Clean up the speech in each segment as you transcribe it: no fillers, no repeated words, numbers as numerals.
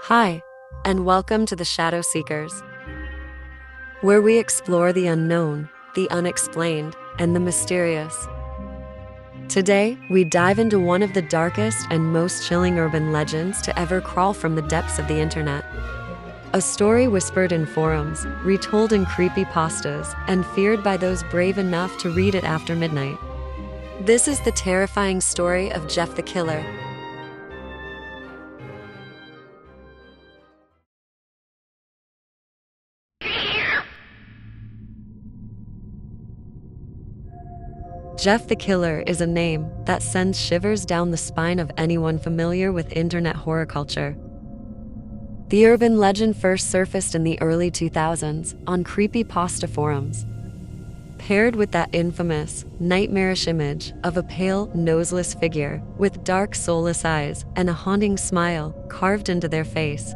Hi, and welcome to the Shadow Seekers, where we explore the unknown, the unexplained, and the mysterious. Today, we dive into one of the darkest and most chilling urban legends to ever crawl from the depths of the internet. A story whispered in forums, retold in creepypastas, and feared by those brave enough to read it after midnight. This is the terrifying story of Jeff the Killer. Jeff the Killer is a name that sends shivers down the spine of anyone familiar with internet horror culture. The urban legend first surfaced in the early 2000s on creepypasta forums, paired with that infamous, nightmarish image of a pale, noseless figure with dark, soulless eyes and a haunting smile carved into their face.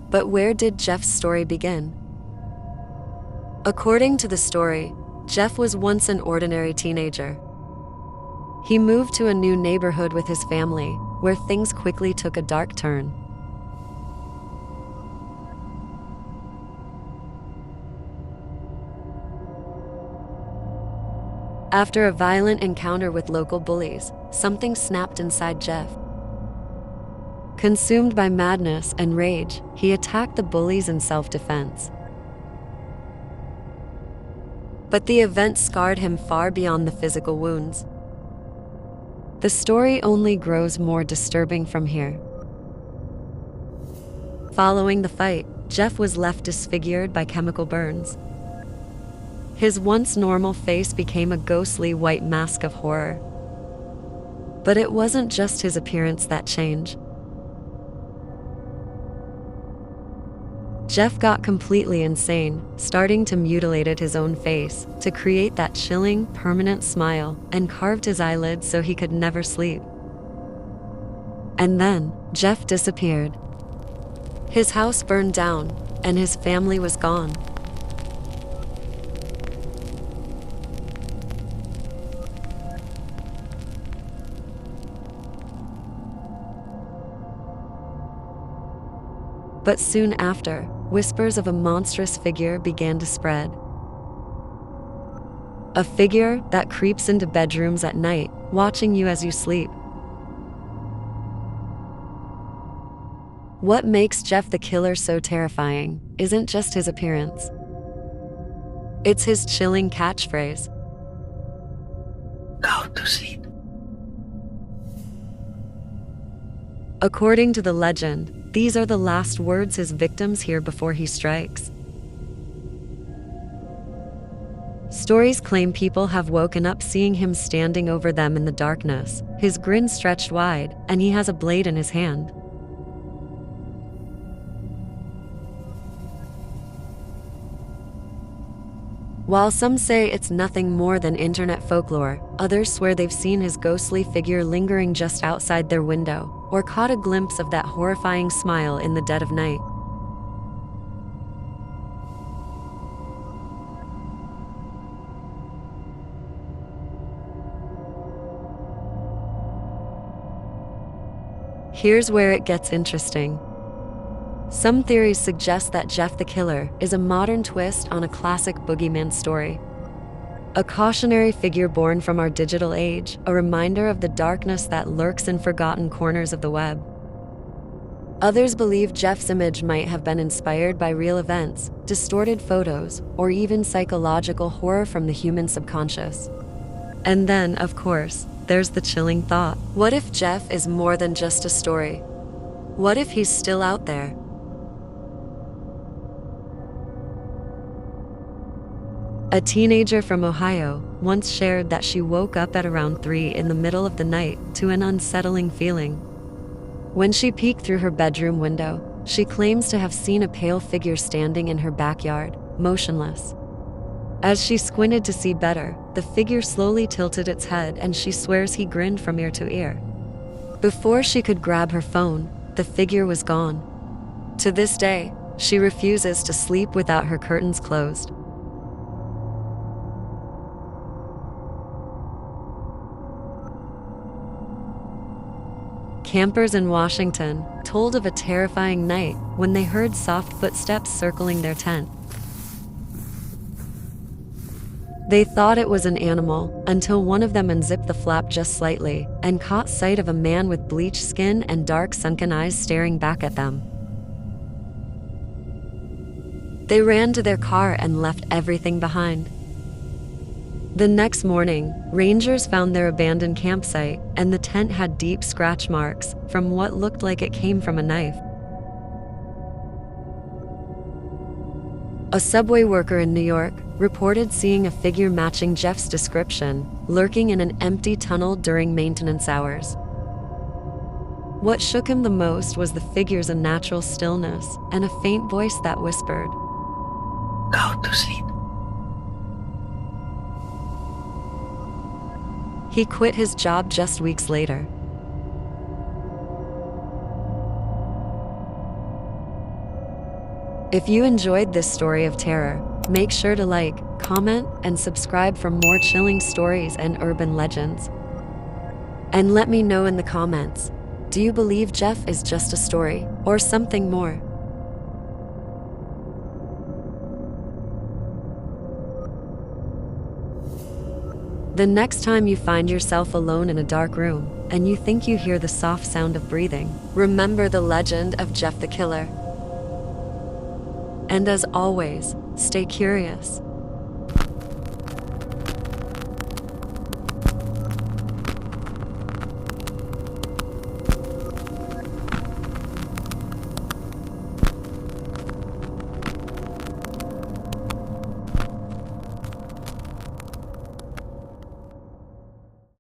But where did Jeff's story begin? According to the story, Jeff was once an ordinary teenager. He moved to a new neighborhood with his family, where things quickly took a dark turn. After a violent encounter with local bullies, something snapped inside Jeff. Consumed by madness and rage, he attacked the bullies in self-defense. But the event scarred him far beyond the physical wounds. The story only grows more disturbing from here. Following the fight, Jeff was left disfigured by chemical burns. His once normal face became a ghostly white mask of horror. But it wasn't just his appearance that changed. Jeff got completely insane, starting to mutilate his own face to create that chilling, permanent smile, and carved his eyelids so he could never sleep. And then, Jeff disappeared. His house burned down, and his family was gone. But soon after, whispers of a monstrous figure began to spread. A figure that creeps into bedrooms at night, watching you as you sleep. What makes Jeff the Killer so terrifying isn't just his appearance. It's his chilling catchphrase. Go to sleep. According to the legend, these are the last words his victims hear before he strikes. Stories claim people have woken up seeing him standing over them in the darkness, his grin stretched wide, and he has a blade in his hand. While some say it's nothing more than internet folklore, others swear they've seen his ghostly figure lingering just outside their window, or caught a glimpse of that horrifying smile in the dead of night. Here's where it gets interesting. Some theories suggest that Jeff the Killer is a modern twist on a classic boogeyman story. A cautionary figure born from our digital age, a reminder of the darkness that lurks in forgotten corners of the web. Others believe Jeff's image might have been inspired by real events, distorted photos, or even psychological horror from the human subconscious. And then, of course, there's the chilling thought. What if Jeff is more than just a story? What if he's still out there? A teenager from Ohio once shared that she woke up at around 3 in the middle of the night to an unsettling feeling. When she peeked through her bedroom window, she claims to have seen a pale figure standing in her backyard, motionless. As she squinted to see better, the figure slowly tilted its head and she swears he grinned from ear to ear. Before she could grab her phone, the figure was gone. To this day, she refuses to sleep without her curtains closed. Campers in Washington told of a terrifying night when they heard soft footsteps circling their tent. They thought it was an animal until one of them unzipped the flap just slightly and caught sight of a man with bleached skin and dark sunken eyes staring back at them. They ran to their car and left everything behind. The next morning, rangers found their abandoned campsite, and the tent had deep scratch marks from what looked like it came from a knife. A subway worker in New York reported seeing a figure matching Jeff's description, lurking in an empty tunnel during maintenance hours. What shook him the most was the figure's unnatural stillness and a faint voice that whispered, "Go to sleep." He quit his job just weeks later. If you enjoyed this story of terror, make sure to like, comment, and subscribe for more chilling stories and urban legends. And let me know in the comments, do you believe Jeff is just a story or something more? The next time you find yourself alone in a dark room and you think you hear the soft sound of breathing, remember the legend of Jeff the Killer. And as always, stay curious.